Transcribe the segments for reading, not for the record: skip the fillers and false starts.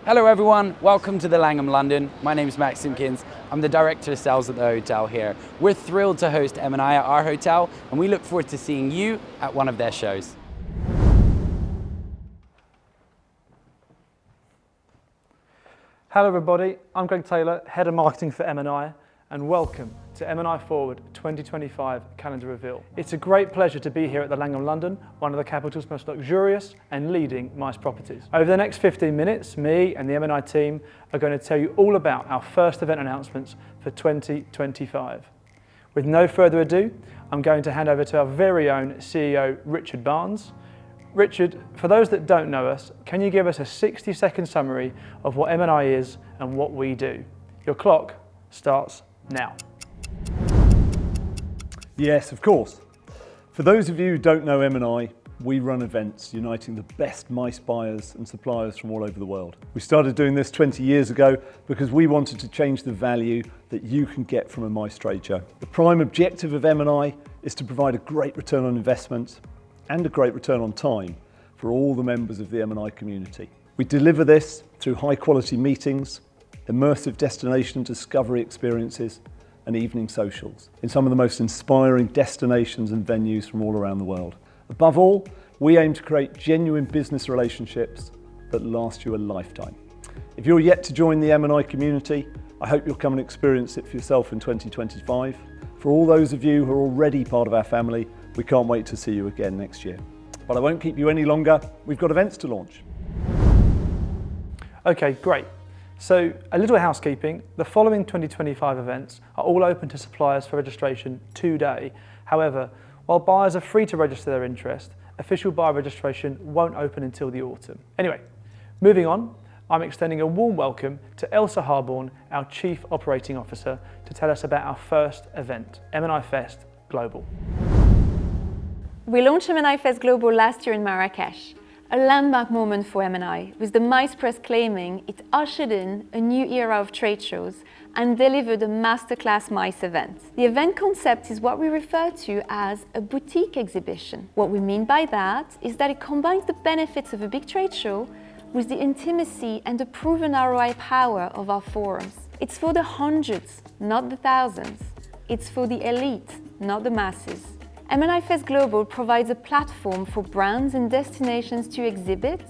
Hello everyone, welcome to the Langham London. My name is Max Simpkins. I'm the Director of Sales at the hotel here. We're thrilled to host M&I at our hotel, and we look forward to seeing you at one of their shows. Hello everybody, I'm Greg Taylor, Head of Marketing for M&I, and welcome to M&I Forward 2025 Calendar Reveal. It's a great pleasure to be here at the Langham London, one of the capital's most luxurious and leading MICE properties. Over the next 15 minutes, me and the M&I team are going to tell you all about our first event announcements for 2025. With no further ado, I'm going to hand over to our very own CEO, Richard Barnes. Richard, for those that don't know us, can you give us a 60-second summary of what M&I is and what we do? Your clock starts now. Yes, of course. For those of you who don't know M&I, we run events uniting the best MICE buyers and suppliers from all over the world. We started doing this 20 years ago because we wanted to change the value that you can get from a MICE trade show. The prime objective of M&I is to provide a great return on investment and a great return on time for all the members of the M&I community. We deliver this through high quality meetings, immersive destination discovery experiences, and evening socials in some of the most inspiring destinations and venues from all around the world. Above all, we aim to create genuine business relationships that last you a lifetime. If you're yet to join the M&I community, I hope you'll come and experience it for yourself in 2025. For all those of you who are already part of our family, we can't wait to see you again next year. But I won't keep you any longer. We've got events to launch. Okay, great. So a little housekeeping. The following 2025 events are all open to suppliers for registration today. However, while buyers are free to register their interest, official buyer registration won't open until the autumn. Anyway, moving on, I'm extending a warm welcome to Elsa Harborn, our Chief Operating Officer, to tell us about our first event, M&I Fest Global. We launched M&I Fest Global last year in Marrakesh, a landmark moment for M&I, with the MICE press claiming it ushered in a new era of trade shows and delivered a masterclass MICE event. The event concept is what we refer to as a boutique exhibition. What we mean by that is that it combines the benefits of a big trade show with the intimacy and the proven ROI power of our forums. It's for the hundreds, not the thousands. It's for the elite, not the masses. M&I Fest Global provides a platform for brands and destinations to exhibit,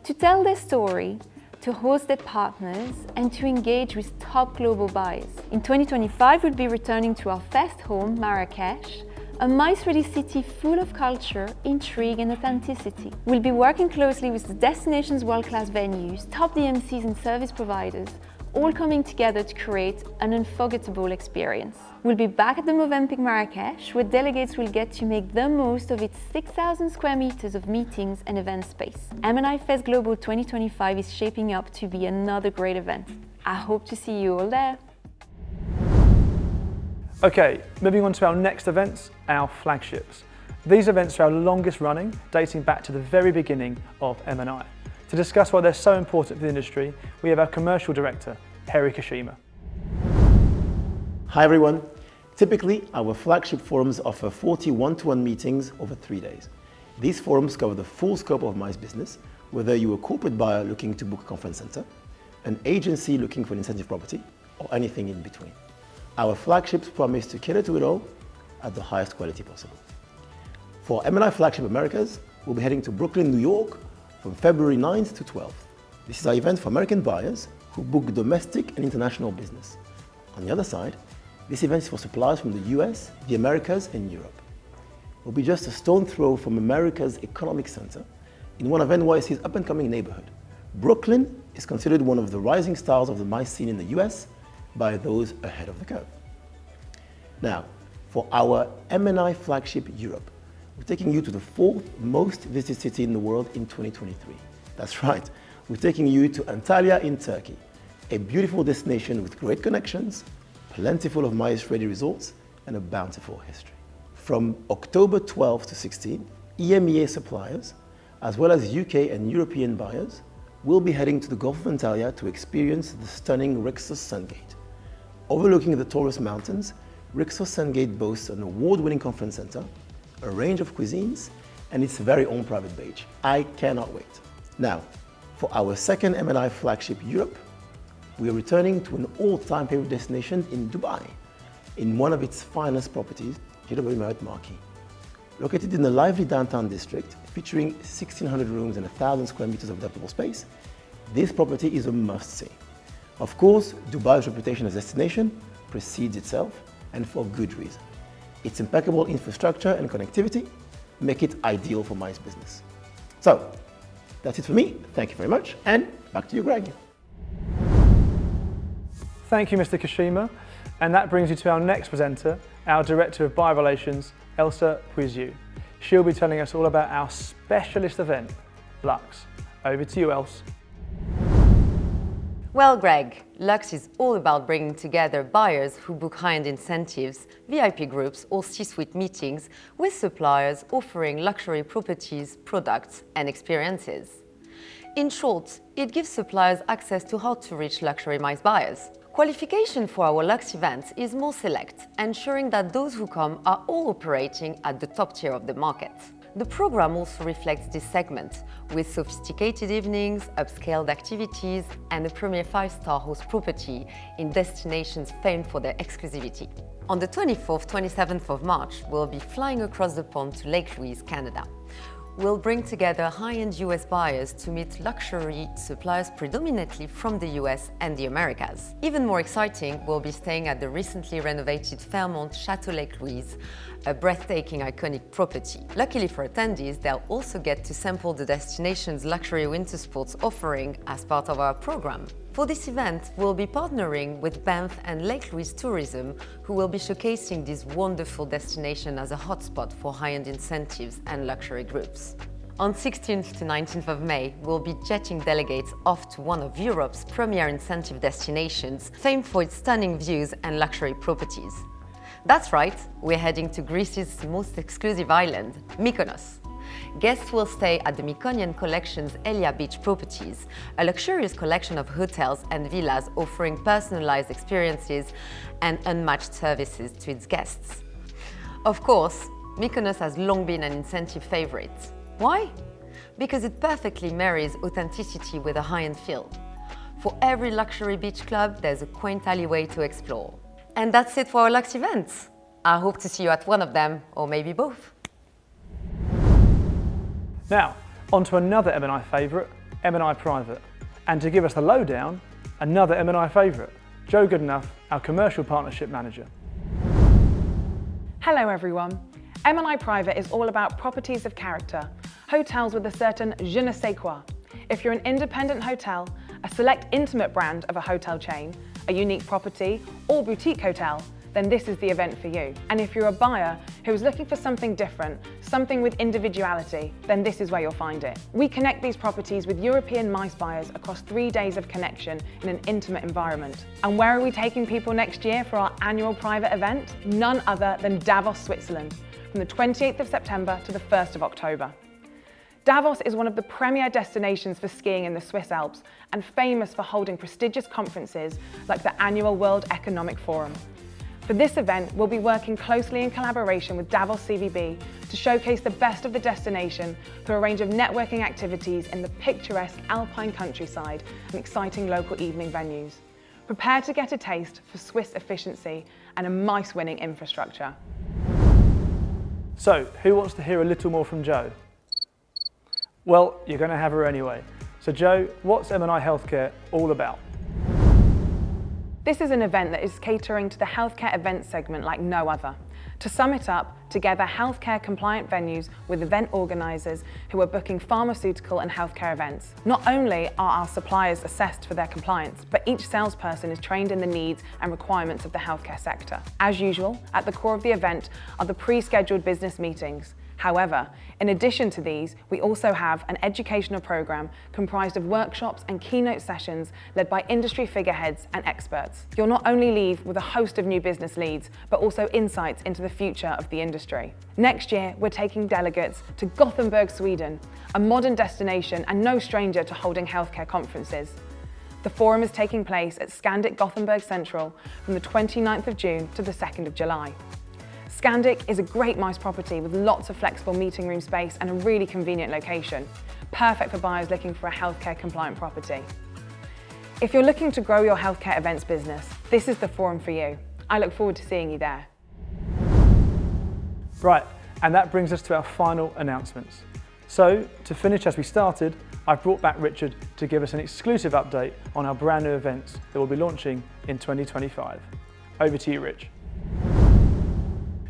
to tell their story, to host their partners, and to engage with top global buyers. In 2025, we'll be returning to our fest home, Marrakesh, a MICE-ready city full of culture, intrigue, and authenticity. We'll be working closely with the destination's world-class venues, top DMCs and service providers, all coming together to create an unforgettable experience. We'll be back at the Movenpick Marrakesh, where delegates will get to make the most of its 6,000 square meters of meetings and event space. M&I Fest Global 2025 is shaping up to be another great event. I hope to see you all there. Okay, moving on to our next events, our flagships. These events are our longest running, dating back to the very beginning of M&I. To discuss why they're so important for the industry, we have our Commercial Director, Harry Kashima. Hi everyone. Typically, our flagship forums offer 40 one-to-one meetings over 3 days. These forums cover the full scope of MICE business, whether you're a corporate buyer looking to book a conference center, an agency looking for an incentive property, or anything in between. Our flagships promise to cater to it all at the highest quality possible. For M&I Flagship Americas, we'll be heading to Brooklyn, New York from February 9th to 12th. This is our event for American buyers who book domestic and international business. On the other side, this event is for suppliers from the US, the Americas, and Europe. We'll be just a stone throw from America's economic center in one of NYC's up-and-coming neighborhood. Brooklyn is considered one of the rising stars of the MICE scene in the US by those ahead of the curve. Now, for our M&I Flagship Europe, we're taking you to the 4th most visited city in the world in 2023. That's right, we're taking you to Antalya in Turkey, a beautiful destination with great connections, plentiful of MICE-ready resorts, and a bountiful history. From October 12 to 16, EMEA suppliers, as well as UK and European buyers, will be heading to the Gulf of Antalya to experience the stunning Rixos Sungate. Overlooking the Taurus Mountains, Rixos Sungate boasts an award-winning conference center, a range of cuisines, and its very own private beach. I cannot wait. Now, For our second M&I Flagship Europe, we are returning to an all-time favorite destination in Dubai, in one of its finest properties, JW Marriott Marquis. Located in the lively downtown district, featuring 1,600 rooms and 1,000 square meters of adaptable space, this property is a must-see. Of course, Dubai's reputation as a destination precedes itself, and for good reason. Its impeccable infrastructure and connectivity make it ideal for MICE business. So, that's it for me. Thank you very much, and back to you, Greg. Thank you, Mr. Kashima. And that brings you to our next presenter, our Director of Buyer Relations, Elsa Puisieux. She'll be telling us all about our specialist event, Lux. Over to you, Els. Well, Greg, Lux is all about bringing together buyers who book high-end incentives, VIP groups or C-suite meetings with suppliers offering luxury properties, products and experiences. In short, it gives suppliers access to hard-to-reach luxury MICE buyers. Qualification for our Lux events is more select, ensuring that those who come are all operating at the top tier of the market. The program also reflects this segment, with sophisticated evenings, upscaled activities, and a premier 5-star host property in destinations famed for their exclusivity. On the 24th, 27th of March, we'll be flying across the pond to Lake Louise, Canada. We'll bring together high-end US buyers to meet luxury suppliers predominantly from the US and the Americas. Even more exciting, we'll be staying at the recently renovated Fairmont Chateau Lake Louise, a breathtaking iconic property. Luckily for attendees, they'll also get to sample the destination's luxury winter sports offering as part of our program. For this event, we'll be partnering with Banff and Lake Louise Tourism, who will be showcasing this wonderful destination as a hotspot for high-end incentives and luxury groups. On 16th to 19th of May, we'll be jetting delegates off to one of Europe's premier incentive destinations, famed for its stunning views and luxury properties. That's right, we're heading to Greece's most exclusive island, Mykonos. Guests will stay at the Mykonos Collection's Elia Beach properties, a luxurious collection of hotels and villas offering personalized experiences and unmatched services to its guests. Of course, Mykonos has long been an incentive favorite. Why? Because it perfectly marries authenticity with a high-end feel. For every luxury beach club, there's a quaint alleyway to explore. And that's it for our Lux events. I hope to see you at one of them, or maybe both. Now, on to another M&I favourite, M&I Private. And to give us the lowdown, another M&I favourite, Joe Goodenough, our Commercial Partnership Manager. Hello everyone. M&I Private is all about properties of character, hotels with a certain je ne sais quoi. If you're an independent hotel, a select intimate brand of a hotel chain, a unique property or boutique hotel, then this is the event for you. And if you're a buyer who is looking for something different, something with individuality, then this is where you'll find it. We connect these properties with European MICE buyers across 3 days of connection in an intimate environment. And where are we taking people next year for our annual private event? None other than Davos, Switzerland, from the 28th of September to the 1st of October. Davos is one of the premier destinations for skiing in the Swiss Alps and famous for holding prestigious conferences like the annual World Economic Forum. For this event, we'll be working closely in collaboration with Davos CVB to showcase the best of the destination through a range of networking activities in the picturesque alpine countryside and exciting local evening venues. Prepare to get a taste for Swiss efficiency and a MICE-winning infrastructure. So, who wants to hear a little more from Joe? Well, you're going to have her anyway. So Joe, what's M&I Healthcare all about? This is an event that is catering to the healthcare event segment like no other. To sum it up, together healthcare compliant venues with event organisers who are booking pharmaceutical and healthcare events. Not only are our suppliers assessed for their compliance, but each salesperson is trained in the needs and requirements of the healthcare sector. As usual, at the core of the event are the pre-scheduled business meetings. However, in addition to these, we also have an educational program comprised of workshops and keynote sessions led by industry figureheads and experts. You'll not only leave with a host of new business leads, but also insights into the future of the industry. Next year, we're taking delegates to Gothenburg, Sweden, a modern destination and no stranger to holding healthcare conferences. The forum is taking place at Scandic Gothenburg Central from the 29th of June to the 2nd of July. Scandic is a great mice property with lots of flexible meeting room space and a really convenient location. Perfect for buyers looking for a healthcare compliant property. If you're looking to grow your healthcare events business, this is the forum for you. I look forward to seeing you there. Right, and that brings us to our final announcements. So, to finish as we started, I've brought back Richard to give us an exclusive update on our brand new events that we'll be launching in 2025. Over to you, Rich.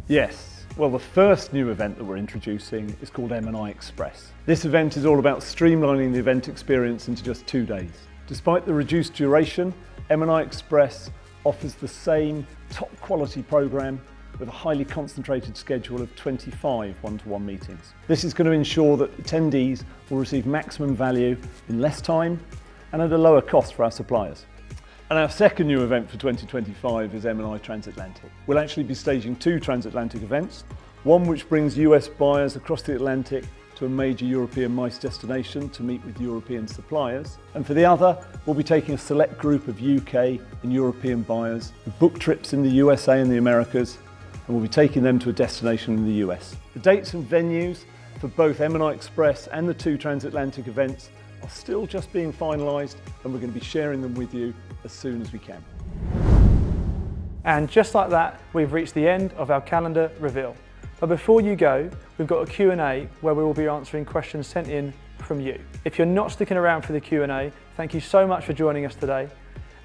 Yes, well, the first new event that we're introducing is called M&I Express. This event is all about streamlining the event experience into just 2 days. Despite the reduced duration, M&I Express offers the same top quality programme with a highly concentrated schedule of 25 one-to-one meetings. This is going to ensure that attendees will receive maximum value in less time and at a lower cost for our suppliers. And our second new event for 2025 is M&I Transatlantic. We'll actually be staging 2 transatlantic events, one which brings US buyers across the Atlantic to a major European mice destination to meet with European suppliers. And for the other, we'll be taking a select group of UK and European buyers who book trips in the USA and the Americas, and we'll be taking them to a destination in the US. The dates and venues for both M&I Express and the 2 transatlantic events are still just being finalised, and we're going to be sharing them with you as soon as we can. And just like that, we've reached the end of our calendar reveal. But before you go, we've got a Q&A where we will be answering questions sent in from you. If you're not sticking around for the Q&A, thank you so much for joining us today,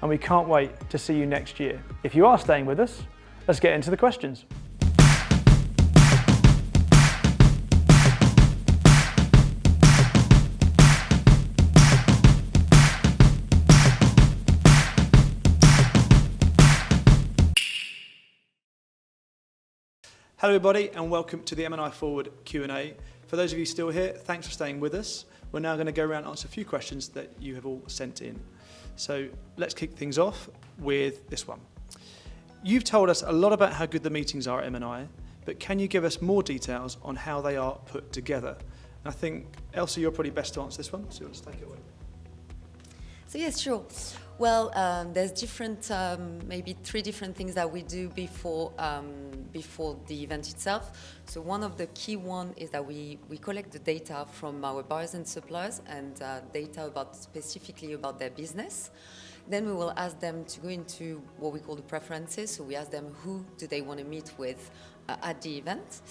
and we can't wait to see you next year. If you are staying with us, let's get into the questions. Hello everybody and welcome to the M&I Forward Q&A. For those of you still here, thanks for staying with us. We're now going to go around and answer a few questions that you have all sent in. So let's kick things off with this one. You've told us a lot about how good the meetings are at M&I, but can you give us more details on how they are put together? And I think, Elsa, you're probably best to answer this one, so let's take it away. So yes, sure. Well, there's different, maybe 3 different things that we do before the event itself. So one of the key one is that we collect the data from our buyers and suppliers and data specifically about their business. Then we will ask them to go into what we call the preferences. So we ask them who do they want to meet with at the event.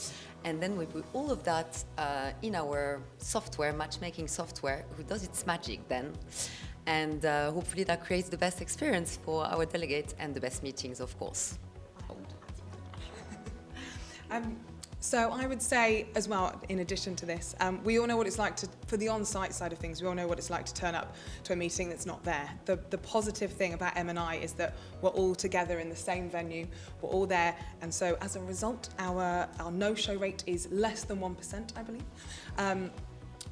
And then we put all of that in our software, matchmaking software, who does its magic then. And hopefully that creates the best experience for our delegates and the best meetings, of course. So I would say as well, in addition to this, we all know what it's like for the on-site side of things, we all know what it's like to turn up to a meeting that's not there. The positive thing about M&I is that we're all together in the same venue, we're all there, and so as a result, our no-show rate is less than 1%, I believe.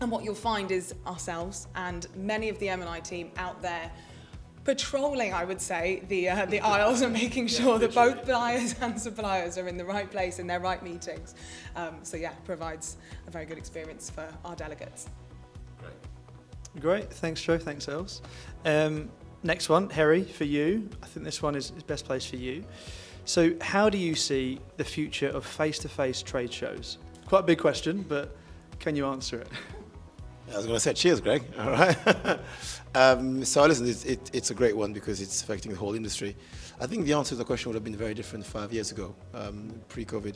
And what you'll find is ourselves and many of the M&I team out there patrolling, I would say, the aisles and making sure that both buyers and suppliers are in the right place in their right meetings. So yeah, provides a very good experience for our delegates. Great, thanks Jo, thanks Els. Next one, Harry, for you. I think this one is best placed for you. So how do you see the future of face-to-face trade shows? Quite a big question, but can you answer it? I was going to say cheers, Greg. All right. So listen, it's a great one because it's affecting the whole industry. I think the answer to the question would have been very different 5 years ago, pre-COVID.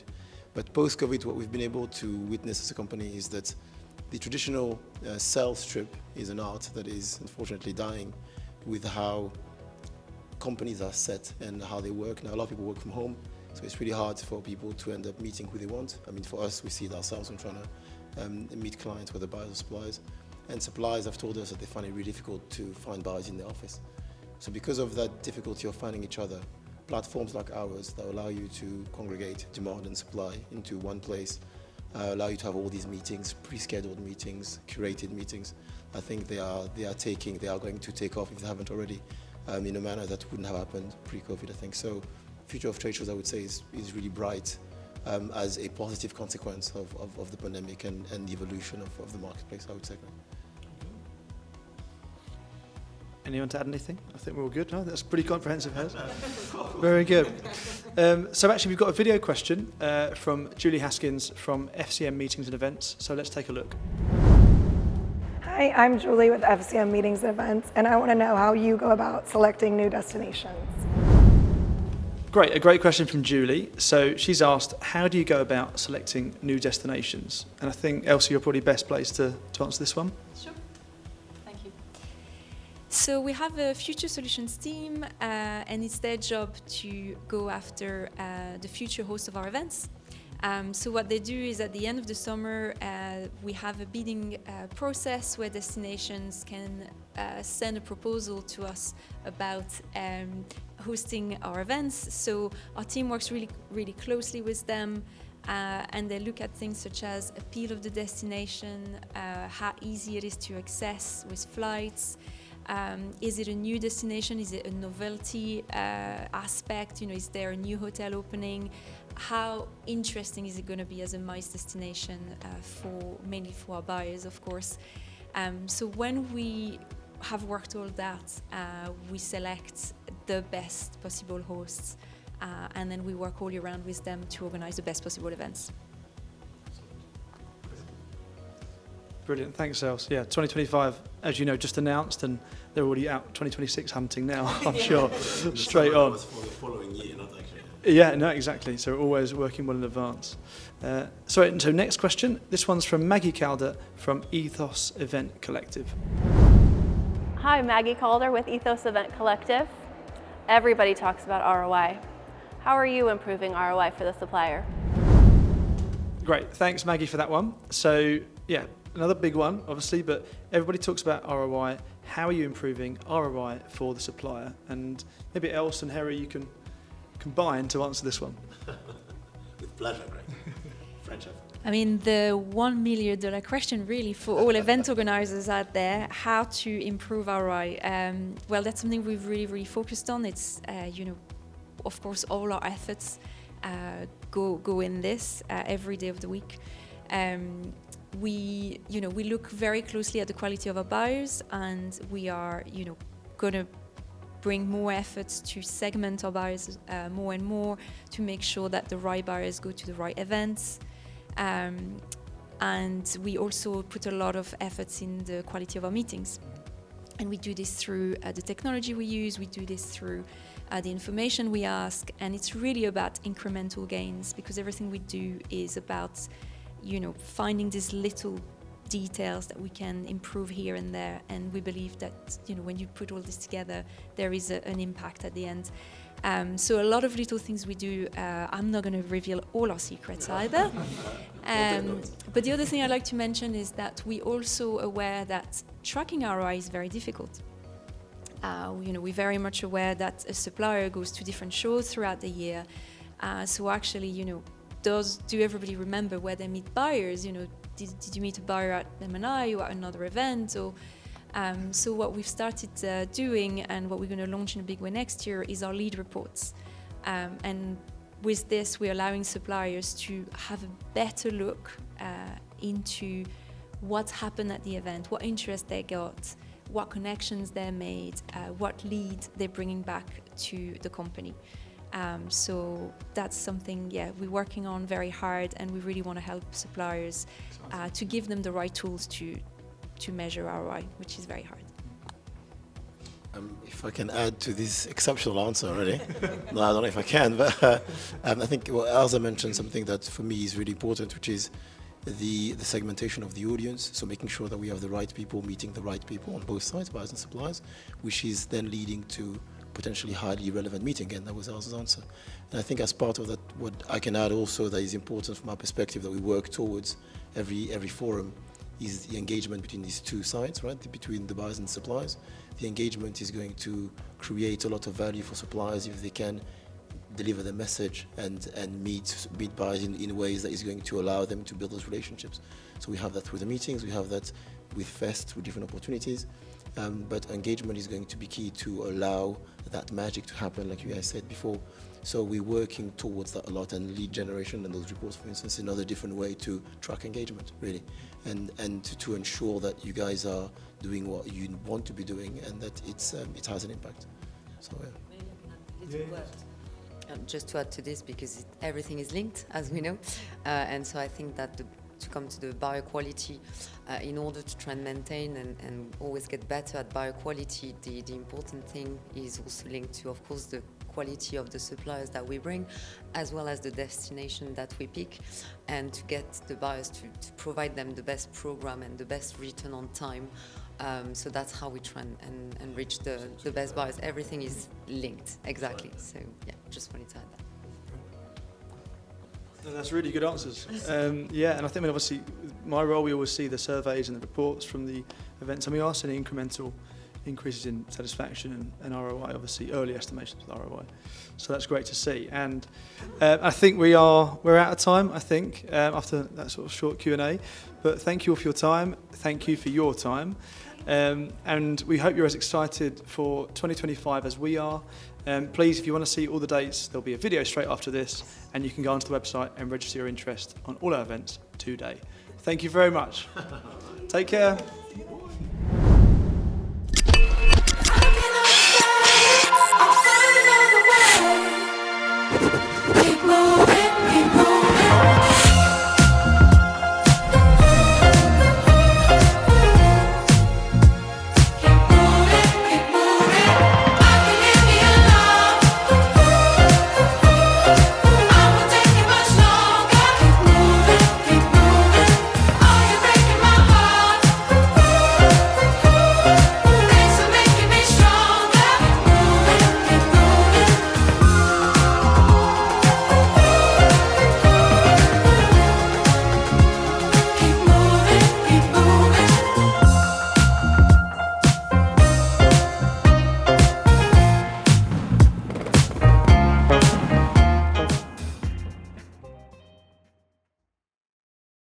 But post-COVID, what we've been able to witness as a company is that the traditional sales trip is an art that is unfortunately dying with how companies are set and how they work. Now, a lot of people work from home, so it's really hard for people to end up meeting who they want. I mean, for us, we see it ourselves when trying to meet clients, whether buyers or suppliers. And suppliers have told us that they find it really difficult to find buyers in the office. So because of that difficulty of finding each other, platforms like ours that allow you to congregate demand and supply into one place, allow you to have all these meetings, pre-scheduled meetings, curated meetings, I think they are going to take off if they haven't already, in a manner that wouldn't have happened pre-COVID, I think. So future of trade shows, I would say, is really bright. As a positive consequence of the pandemic and the evolution of the marketplace, I would say. Anyone to add anything? I think we're all good. No, that's pretty comprehensive, Hez. Very good. So actually, we've got a video question from Julie Haskins from FCM Meetings and Events. So let's take a look. Hi, I'm Julie with FCM Meetings and Events, and I want to know how you go about selecting new destinations. Great, a great question from Julie. So she's asked, how do you go about selecting new destinations? And I think, Elsie, you're probably best placed to answer this one. Sure. Thank you. So we have a future solutions team, and it's their job to go after the future hosts of our events. So what they do is at the end of the summer, we have a bidding process where destinations can send a proposal to us about hosting our events. So our team works really closely with them, and they look at things such as appeal of the destination, how easy it is to access with flights. Is it a new destination? Is it a novelty aspect? You know, is there a new hotel opening? How interesting is it going to be as a MICE destination mainly for our buyers, of course. So when we have worked all that, we select the best possible hosts, and then we work all year round with them to organize the best possible events. Brilliant, thanks, Els. Yeah, 2025, as you know, just announced, and they're already out 2026 hunting now, I'm sure, straight on. For the following year, not actually. Yeah, no, exactly. So always working well in advance. So next question. This one's from Maggie Calder from Ethos Event Collective. Hi, Maggie Calder with Ethos Event Collective. Everybody talks about ROI. How are you improving ROI for the supplier? Great, thanks Maggie for that one. So yeah, another big one, obviously, but everybody talks about ROI. How are you improving ROI for the supplier? And maybe Els and Harry, you can combine to answer this one. With pleasure, Greg. Friendship. I mean, the $1 million question really for all event organizers out there, how to improve ROI. Well, that's something we've really focused on. It's, of course, all our efforts go in this every day of the week. We look very closely at the quality of our buyers, and we are, going to bring more efforts to segment our buyers more and more to make sure that the right buyers go to the right events. And we also put a lot of efforts in the quality of our meetings. And we do this through the technology we use, we do this through the information we ask, and it's really about incremental gains, because everything we do is about, finding these little details that we can improve here and there, and we believe that, when you put all this together, there is an impact at the end. So a lot of little things we do. I'm not going to reveal all our secrets either. But the other thing I'd like to mention is that we also aware that tracking ROI is very difficult. We're very much aware that a supplier goes to different shows throughout the year. So actually, do everybody remember where they meet buyers? Did you meet a buyer at M&I or at another event? Or so what we've started doing, and what we're going to launch in a big way next year, is our lead reports. And with this, we're allowing suppliers to have a better look into what happened at the event, what interest they got, what connections they made, what lead they're bringing back to the company. So that's something, we're working on very hard, and we really want to help suppliers to give them the right tools to measure ROI, which is very hard. If I can add to this exceptional answer already. No, I don't know if I can, but I think Elsa mentioned something that for me is really important, which is the segmentation of the audience. So making sure that we have the right people meeting the right people on both sides, buyers and suppliers, which is then leading to potentially highly relevant meeting. Again, that was Elsa's answer. And I think as part of that, what I can add also that is important from our perspective that we work towards every forum is the engagement between these two sides, right? Between the buyers and suppliers. The engagement is going to create a lot of value for suppliers if they can deliver the message and meet buyers in ways that is going to allow them to build those relationships. So we have that through the meetings, we have that with Fest, with different opportunities. But engagement is going to be key to allow that magic to happen, like you guys said before. So we're working towards that a lot, and lead generation and those reports, for instance, another different way to track engagement, really, and to ensure that you guys are doing what you want to be doing and that it has an impact. So just to add to this, because everything is linked, as we know, and so I think that to come to the buyer quality, in order to try and maintain and always get better at buyer quality, the important thing is also linked to, of course, the quality of the suppliers that we bring, as well as the destination that we pick, and to get the buyers to provide them the best program and the best return on time. So that's how we try and reach the best buyers. Everything is linked, exactly. So yeah, just wanted to add that. No, that's really good answers. Yeah, and I think obviously my role, we always see the surveys and the reports from the events, and we are seeing incremental increases in satisfaction and ROI, obviously early estimations of ROI. So that's great to see. And I think we're out of time, I think, after that sort of short Q&A. But thank you all for your time. Thank you for your time. And we hope you're as excited for 2025 as we are. Please, if you want to see all the dates, there'll be a video straight after this, and you can go onto the website and register your interest on all our events today. Thank you very much. Take care.